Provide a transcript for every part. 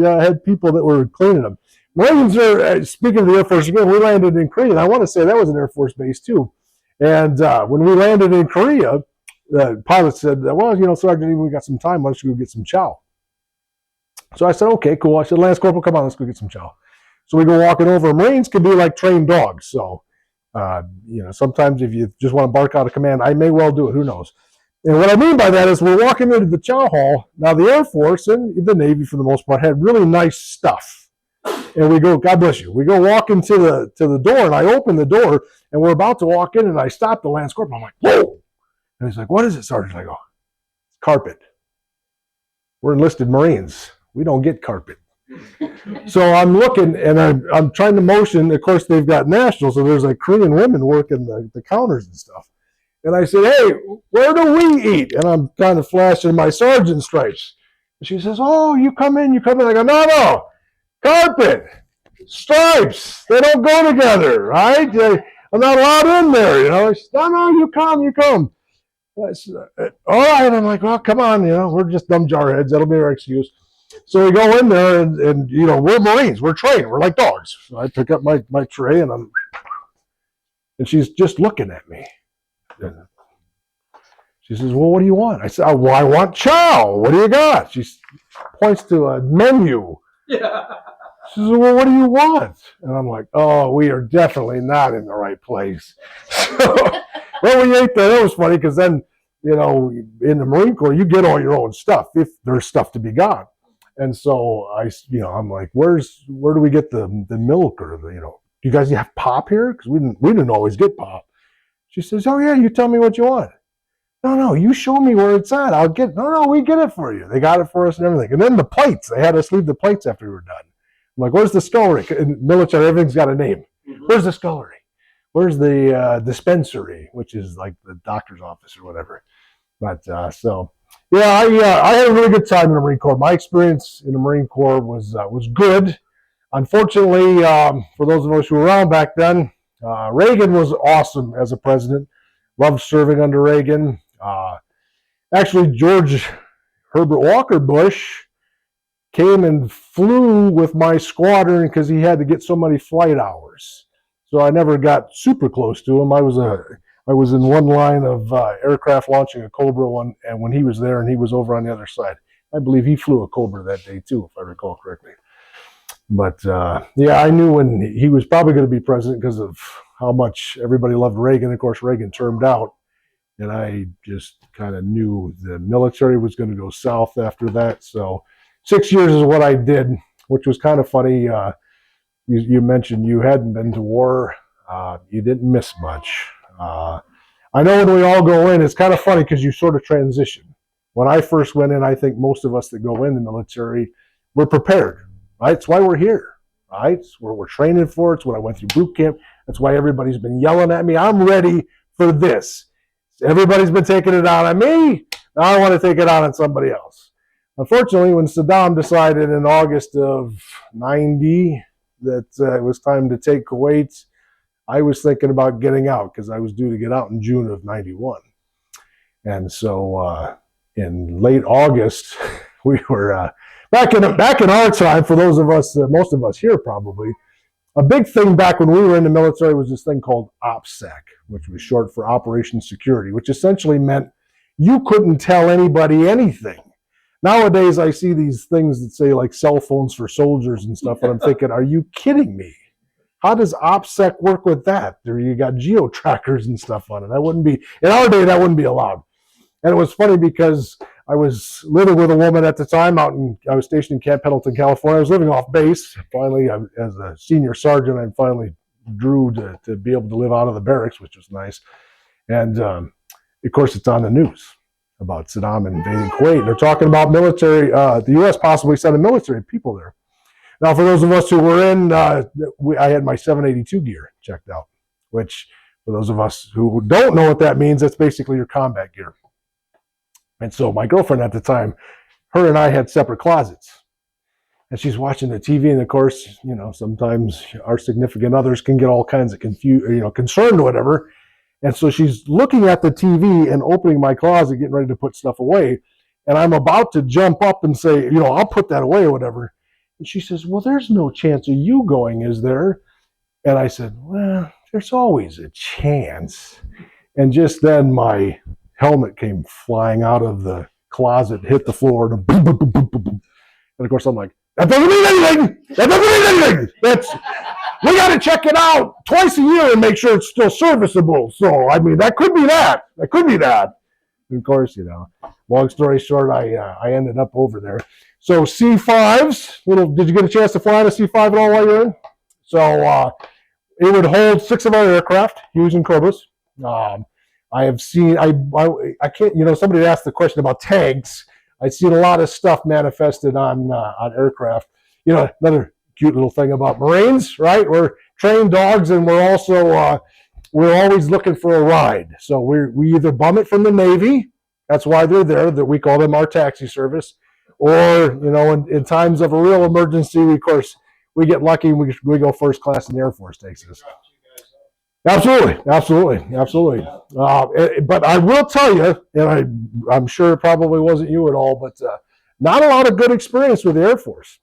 I had people that were cleaning them. Marines are, speaking of the Air Force, again, we landed in Korea, and I want to say that was an Air Force base too. And when we landed in Korea, the pilot said, well, Sergeant, we got some time. Why don't you go get some chow? So I said, okay, cool. I said, Lance Corporal, come on, let's go get some chow. So we go walking over. Marines can be like trained dogs. So, sometimes if you just want to bark out a command, I may well do it. Who knows? And what I mean by that is we're walking into the chow hall. Now, the Air Force and the Navy, for the most part, had really nice stuff. And we go, God bless you. We go walking to the door, and I open the door, and we're about to walk in, and I stop the Lance Corporal. I'm like, whoa. And he's like, what is it, Sergeant? I go, it's carpet. We're enlisted Marines. We don't get carpet. So I'm looking, and I'm trying to motion. Of course, they've got nationals, so there's like Korean women working the counters and stuff. And I said, hey, where do we eat? And I'm kind of flashing my sergeant stripes. And she says, oh, you come in. I go, no, carpet, stripes, they don't go together, right? I'm not allowed in there, She said, no, you come. I said, all right. I'm like, well, come on, we're just dumb jarheads. That'll be our excuse. So we go in there, and we're Marines. We're trained. We're like dogs. So I pick up my tray, and she's just looking at me. She says, well, what do you want? I said, oh, well, I want chow. What do you got? She points to a menu. Yeah. She says, well, what do you want? And I'm like, oh, we are definitely not in the right place. So, well, we ate that. It was funny because then, in the Marine Corps, you get all your own stuff if there's stuff to be got. And so I'm like, where do we get the milk or do you guys have pop here? Because we didn't always get pop. She says, oh yeah, you tell me what you want. No, you show me where it's at. We get it for you. They got it for us and everything. And then the plates, they had us leave the plates after we were done. I'm like, where's the scullery? In military, everything's got a name. Mm-hmm. Where's the scullery? Where's the dispensary, which is like the doctor's office or whatever. But I had a really good time in the Marine Corps. My experience in the Marine Corps was good. Unfortunately, for those of us who were around back then, Reagan was awesome as a president. Loved serving under Reagan. Actually, George Herbert Walker Bush came and flew with my squadron because he had to get so many flight hours. So I never got super close to him. I was in one line of aircraft launching a Cobra one, and when he was there and he was over on the other side, I believe he flew a Cobra that day too, if I recall correctly. But I knew when he was probably going to be president because of how much everybody loved Reagan. Of course, Reagan termed out, and I just kind of knew the military was going to go south after that. So 6 years is what I did, which was kind of funny. You mentioned you hadn't been to war. You didn't miss much. I know when we all go in, it's kind of funny because you sort of transition. When I first went in, I think most of us that go in the military, we're prepared, right? It's why we're here, right? It's where we're training for. It's what I went through boot camp. That's why everybody's been yelling at me. I'm ready for this. Everybody's been taking it out on me. Now I want to take it out on somebody else. Unfortunately, when Saddam decided in August of 90 that it was time to take Kuwait, I was thinking about getting out because I was due to get out in June of 91. And so in late August, we were back in our time, for those of us, most of us here probably, a big thing back when we were in the military was this thing called OPSEC, which was short for Operation Security, which essentially meant you couldn't tell anybody anything. Nowadays, I see these things that say like cell phones for soldiers and stuff, and I'm thinking, are you kidding me? How does OPSEC work with that? There you got geo trackers and stuff on it. That wouldn't be, in our day, that wouldn't be allowed. And it was funny because I was living with a woman at the time I was stationed in Camp Pendleton, California. I was living off base. Finally, as a senior sergeant, I finally drew to be able to live out of the barracks, which was nice. And of course, it's on the news about Saddam invading Kuwait. They're talking about military, the U.S. possibly sending military people there. Now, for those of us who were in, I had my 782 gear checked out, which for those of us who don't know what that means, that's basically your combat gear. And so my girlfriend at the time, her and I had separate closets. And she's watching the TV, and of course, sometimes our significant others can get all kinds of concerned or whatever. And so she's looking at the TV and opening my closet, getting ready to put stuff away. And I'm about to jump up and say, I'll put that away or whatever. And she says, well, there's no chance of you going, is there? And I said, well, there's always a chance. And just then my helmet came flying out of the closet, hit the floor, and boom, boom, boom, boom, boom, boom. And of course I'm like, that doesn't mean anything. That doesn't mean anything. We got to check it out twice a year and make sure it's still serviceable. So, I mean, that could be that. That could be that. And of course, long story short, I ended up over there. So C5s, did you get a chance to fly in a C5 at all while you're in? So it would hold 6 of our aircraft, Hughes and Cobras. I have seen, I can't, somebody asked the question about tanks. I've seen a lot of stuff manifested on aircraft. Another cute little thing about Marines, right? We're trained dogs, and we're also we're always looking for a ride. So we either bum it from the Navy, that's why they're there, that we call them our taxi service, or in times of a real emergency, of course, we get lucky and we go first class and the Air Force takes us. Absolutely. But I will tell you, and I'm sure it probably wasn't you at all, but not a lot of good experience with the Air Force.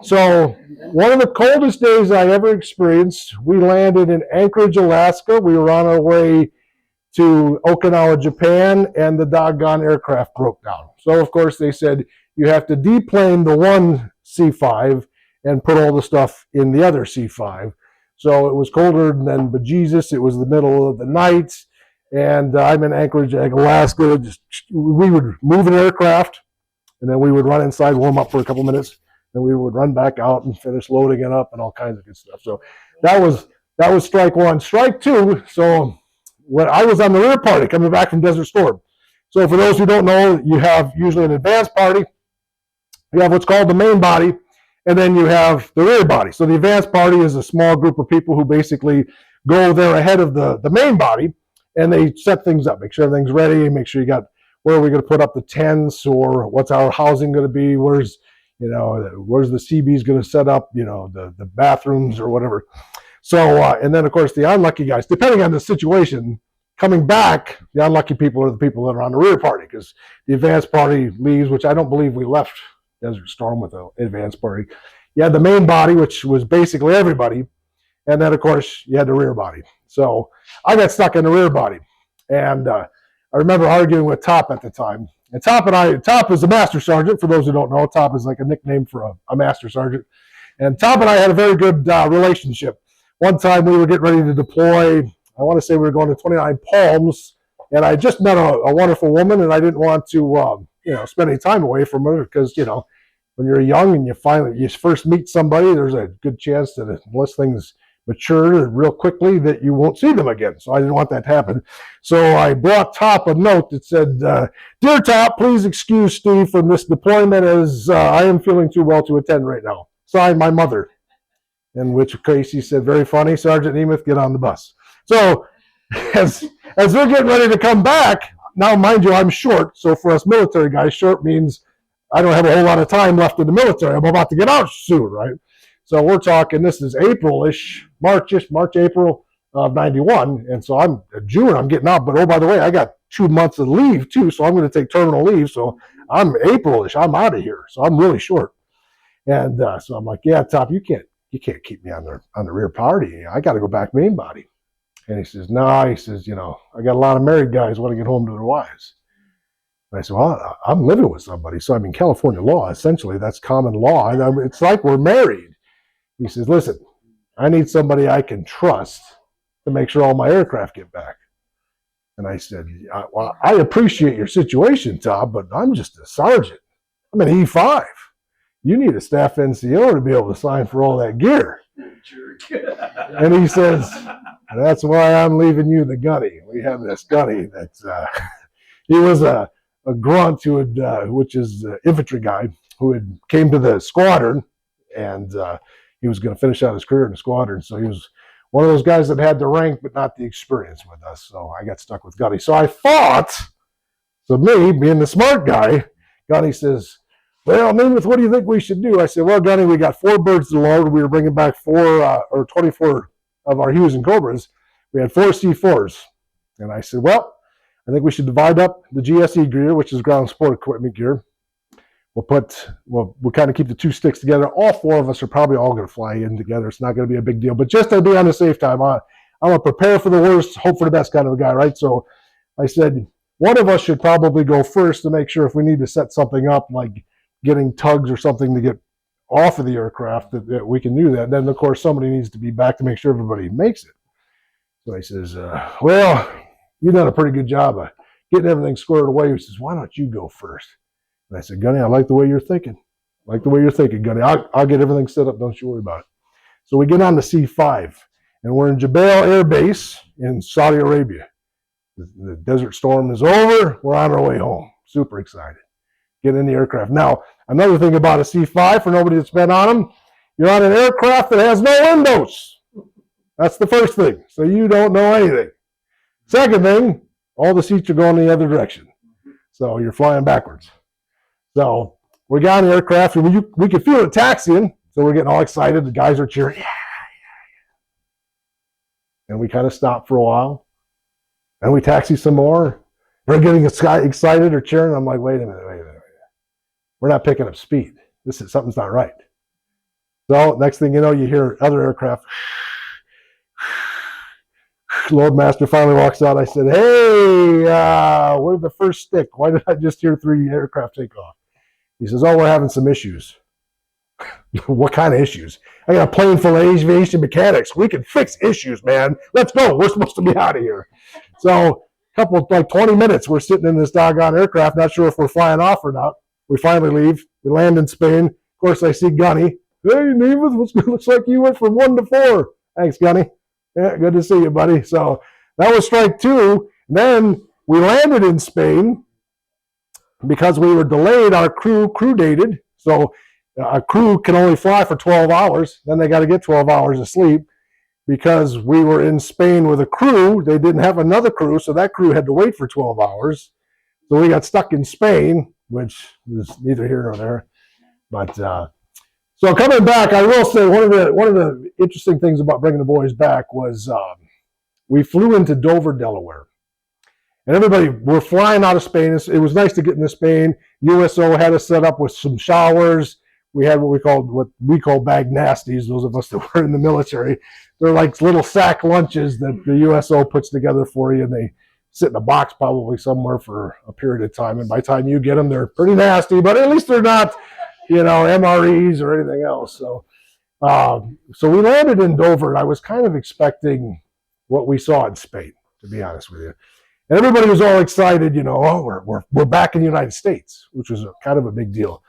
So one of the coldest days I ever experienced, we landed in Anchorage, Alaska. We were on our way to Okinawa, Japan, and the doggone aircraft broke down. So, of course, they said you have to deplane the one C5 and put all the stuff in the other C5. So it was colder than bejesus. It was the middle of the night, and I'm in Anchorage, Alaska. We would move an aircraft, and then we would run inside, warm up for a couple minutes, then we would run back out and finish loading it up and all kinds of good stuff. So that was strike one. Strike two, so when I was on the rear party coming back from Desert Storm. So for those who don't know, you have usually an advanced party. You have what's called the main body, and then you have the rear body. So the advanced party is a small group of people who basically go there ahead of the main body, and they set things up, make sure everything's ready, make sure you got where are we going to put up the tents, or what's our housing going to be, where's the CB's going to set up, the bathrooms or whatever. So, and then of course the unlucky guys, depending on the situation, coming back, the unlucky people are the people that are on the rear party, because the advanced party leaves, which I don't believe we left Desert Storm with an advanced party. You had the main body, which was basically everybody, and then of course you had the rear body. So I got stuck in the rear body, and I remember arguing with Top at the time. And Top is a master sergeant. For those who don't know, Top is like a nickname for a master sergeant. And Top and I had a very good relationship. One time we were getting ready to deploy. I want to say we were going to 29 Palms, and I just met a wonderful woman, and I didn't want to spend any time away from her, because when you're young and you first meet somebody, there's a good chance that unless things mature real quickly, that you won't see them again. So I didn't want that to happen. So I brought Top a note that said, "Dear Top, please excuse Steve from this deployment, as I am feeling too well to attend right now. Signed, my mother." In which case he said, "Very funny, Sergeant Nemeth, get on the bus." So as they're getting ready to come back, now mind you, I'm short. So for us military guys, short means I don't have a whole lot of time left in the military. I'm about to get out soon, right? So we're talking, this is April-ish, March, April of 91. And so I'm June, I'm getting out. But oh, by the way, I got 2 months of leave too. So I'm going to take terminal leave. So I'm April-ish, I'm out of here. So I'm really short. And so I'm like, yeah, Top, you can't keep me on the rear party. I got to go back main body. And he says, no, he says, I got a lot of married guys want to get home to their wives. And I said, well, I'm living with somebody. So I'm in California law. Essentially, that's common law. And it's like we're married. He says, listen, I need somebody I can trust to make sure all my aircraft get back. And I said, well, I appreciate your situation, Tom, but I'm just a sergeant. I'm an E5. You need a staff NCO to be able to sign for all that gear. And he says, that's why I'm leaving you the gunny. We have this gunny that's, he was a grunt which is an infantry guy who had came to the squadron, and he was going to finish out his career in the squadron. So he was one of those guys that had the rank but not the experience with us. So I got stuck with Gunny. So I thought, so me being the smart guy, Gunny says, well, Nemeth, what do you think we should do? I said, well, Gunny, we got 4 birds to load. We were bringing back 24 of our Hughes and Cobras. We had 4 C4s. And I said, well, I think we should divide up the GSE gear, which is ground support equipment gear. we'll kind of keep the two sticks together. All four of us are probably all going to fly in together. It's not going to be a big deal. But just to be on the safe time, I'm going to prepare for the worst, hope for the best kind of a guy, right? So I said, one of us should probably go first to make sure if we need to set something up, like getting tugs or something to get off of the aircraft, that we can do that. And then, of course, somebody needs to be back to make sure everybody makes it. So he says, well, you've done a pretty good job of getting everything squared away. He says, why don't you go first? And I said, Gunny, I like the way you're thinking. I like the way you're thinking, Gunny. I'll get everything set up. Don't you worry about it. So we get on the C5, and we're in Jebel Air Base in Saudi Arabia. The Desert Storm is over. We're on our way home. Super excited. Get in the aircraft. Now, another thing about a C5, for nobody that's been on them, you're on an aircraft that has no windows. That's the first thing. So you don't know anything. Second thing, all the seats are going the other direction. So you're flying backwards. So we got on the aircraft, and we could feel it taxiing. So we're getting all excited. The guys are cheering. Yeah, yeah, yeah. And we kind of stop for a while. And we taxi some more. They're getting excited or cheering. I'm like, wait a minute. We're not picking up speed. Something's not right. So next thing you know, you hear other aircraft. Loadmaster finally walks out. I said, hey, where's the first stick? Why did I just hear 3 aircraft take off? He says, oh, we're having some issues. What kind of issues? I got a plane full of aviation mechanics. We can fix issues, man. Let's go. We're supposed to be out of here. So a couple, like 20 minutes, we're sitting in this doggone aircraft, not sure if we're flying off or not. We finally leave. We land in Spain. Of course, I see Gunny. Hey, Nemeth, looks like you went from 1 to 4. Thanks, Gunny. Yeah, good to see you, buddy. So that was strike 2. And then we landed in Spain because we were delayed. Our crew dated. So a crew can only fly for 12 hours. Then they got to get 12 hours of sleep because we were in Spain with a crew. They didn't have another crew, so that crew had to wait for 12 hours. So we got stuck in Spain, which is neither here nor there. But so coming back, I will say one of the interesting things about bringing the boys back was we flew into Dover, Delaware. And everybody, we're flying out of Spain. It was nice to get into Spain. USO had us set up with some showers. We had what we call bag nasties, those of us that were in the military. They're like little sack lunches that the USO puts together for you, and they sit in a box probably somewhere for a period of time. And by the time you get them, they're pretty nasty, but at least they're not, MREs or anything else. So we landed in Dover, and I was kind of expecting what we saw in Spain, to be honest with you. And everybody was all excited, we're back in the United States, which was kind of a big deal.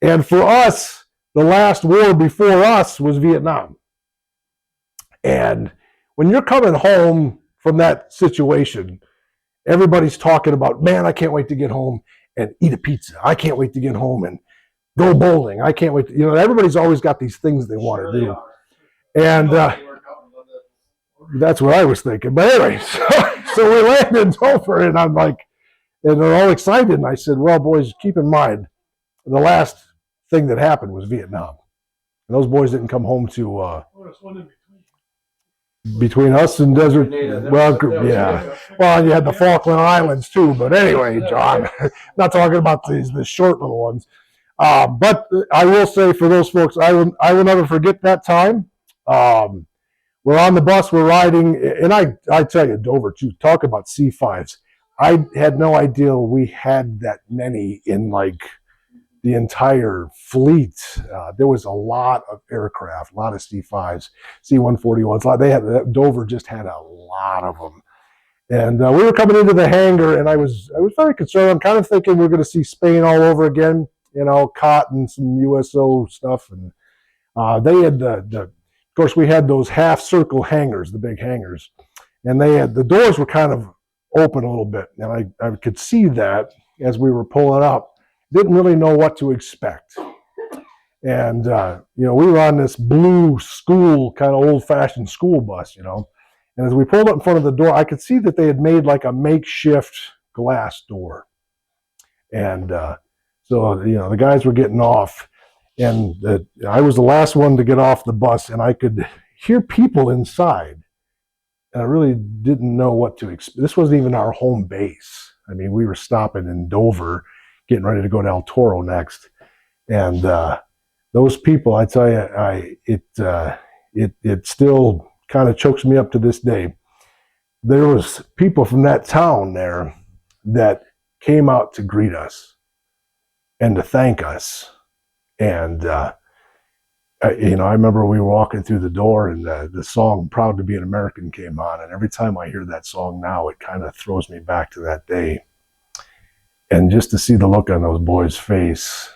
And for us, the last war before us was Vietnam. And when you're coming home from that situation, everybody's talking about, man, I can't wait to get home and eat a pizza. I can't wait to get home and go bowling. I can't wait to, everybody's always got these things they want to do. And that's what I was thinking. But anyway, so we landed in Dover, and I'm like, and they're all excited. And I said, well, boys, keep in mind, the last thing that happened was Vietnam. And those boys didn't come home to between us and Desert. Well, yeah. Well, you had the Falkland Islands too. But anyway, John, not talking about the short little ones. But I will say for those folks, I will never forget that time. We're on the bus, we're riding, and I tell you, Dover too. Talk about C5s. I had no idea we had that many in like the entire fleet. There was a lot of aircraft, a lot of C5s, C-141s. Dover just had a lot of them. And we were coming into the hangar, and I was very concerned. I'm kind of thinking we're going to see Spain all over again, caught in some USO stuff. And they had of course, we had those half circle hangars, the big hangars, and the doors were kind of open a little bit, and I could see that as we were pulling up. Didn't really know what to expect. And, we were on this blue school, kind of old-fashioned school bus, and as we pulled up in front of the door, I could see that they had made like a makeshift glass door. And so, the guys were getting off, and I was the last one to get off the bus, and I could hear people inside. And I really didn't know what to expect. This wasn't even our home base. I mean, we were stopping in Dover, getting ready to go to El Toro next. And those people, I tell you, it still kind of chokes me up to this day. There was people from that town there that came out to greet us and to thank us. And I remember we were walking through the door, and the song "Proud to Be an American" came on. And every time I hear that song now, it kind of throws me back to that day. And just to see the look on those boys' face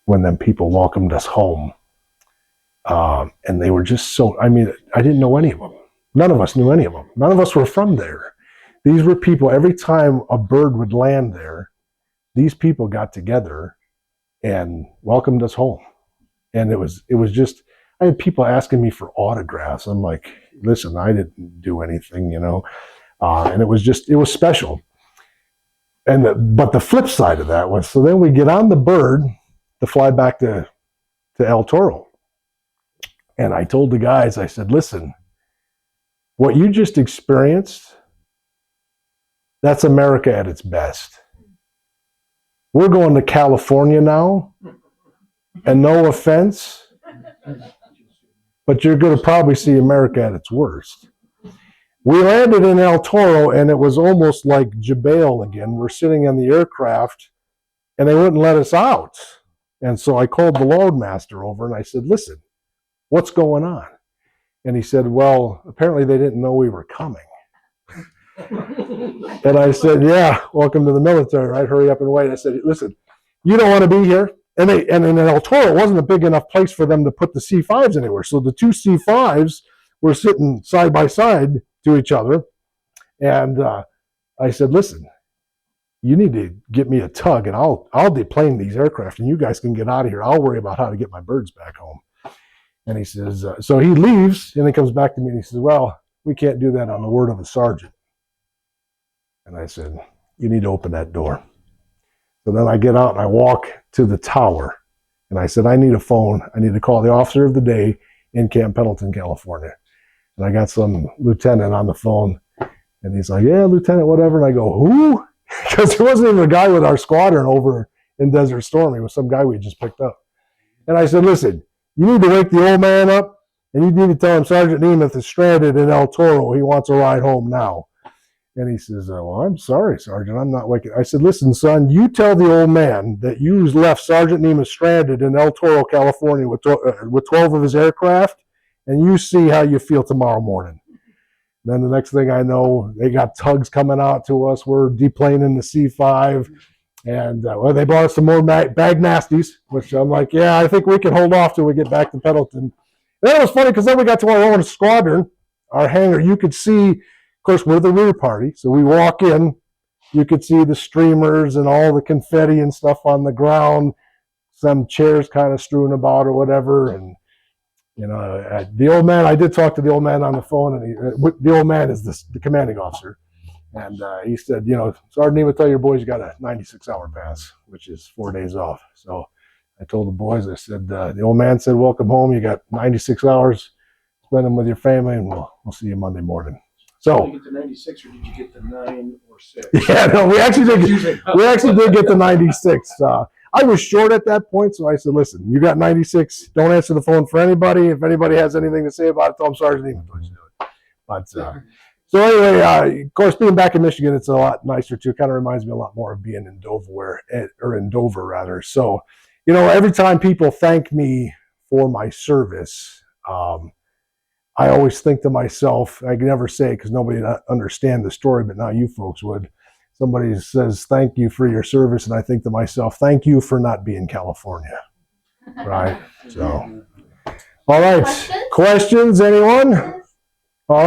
when them people welcomed us home. And they were just so, I didn't know any of them. None of us knew any of them. None of us were from there. These were people, every time a bird would land there, these people got together and welcomed us home. And it was just, I had people asking me for autographs. I'm like, listen, I didn't do anything, and it was special. But the flip side of that was, so then we get on the bird to fly back to El Toro. And I told the guys, I said, listen, what you just experienced, that's America at its best. We're going to California now, and no offense, but you're going to probably see America at its worst. We landed in El Toro, and it was almost like Jebel again. We're sitting in the aircraft, and they wouldn't let us out. And so I called the loadmaster over, and I said, listen, what's going on? And he said, well, apparently they didn't know we were coming. And I said, yeah, welcome to the military, right? Hurry up and wait. I said, listen, you don't want to be here. And in El Toro, it wasn't a big enough place for them to put the C-5s anywhere. So the two C-5s were sitting side by side to each other. And I said, listen, you need to get me a tug, and I'll deplane these aircraft, and you guys can get out of here. I'll worry about how to get my birds back home. And he says, so he leaves, and he comes back to me, and he says, well, we can't do that on the word of a sergeant. And I said, you need to open that door. So then I get out, and I walk to the tower, and I said, I need a phone. I need to call the officer of the day in Camp Pendleton, California. And I got some lieutenant on the phone, and he's like, yeah, lieutenant, whatever. And I go, who? Because it wasn't even a guy with our squadron over in Desert Storm. It was some guy we just picked up. And I said, listen, you need to wake the old man up, and you need to tell him Sergeant Nemeth is stranded in El Toro. He wants a ride home now. And he says, well, I'm sorry, Sergeant, I'm not waking. I said, listen, son, you tell the old man that you left Sergeant Nemeth stranded in El Toro, California with 12 of his aircraft, and you see how you feel tomorrow morning. Then the next thing I know, they got tugs coming out to us. We're deplaning the C-5. And they brought us some more bag nasties, which I'm like, yeah, I think we can hold off till we get back to Pendleton. And that was funny because then we got to our own squadron, our hangar. You could see, of course, we're the rear party. So we walk in, you could see the streamers and all the confetti and stuff on the ground, some chairs kind of strewn about or whatever. And, the old man, I did talk to the old man on the phone, and the old man is the commanding officer. And he said, Sergeant Nemeth, tell your boys you got a 96-hour pass, which is 4 days off. So I told the boys, I said, the old man said, welcome home. You got 96 hours. Spend them with your family, and we'll see you Monday morning. So did you get the 96, or did you get the 9 or 6? Yeah, no, we actually did get the 96. I was short at that point, so I said, listen, you got 96. Don't answer the phone for anybody. If anybody has anything to say about it, tell them Sergeant Nemeth told you to do it. But so anyway, of course, being back in Michigan, it's a lot nicer too. It kind of reminds me a lot more of being in Dover rather. So, every time people thank me for my service, I always think to myself, I can never say it because nobody understands the story, but now you folks would. Somebody says, thank you for your service, and I think to myself, thank you for not being California. Right? So, all right. Questions, anyone? All right.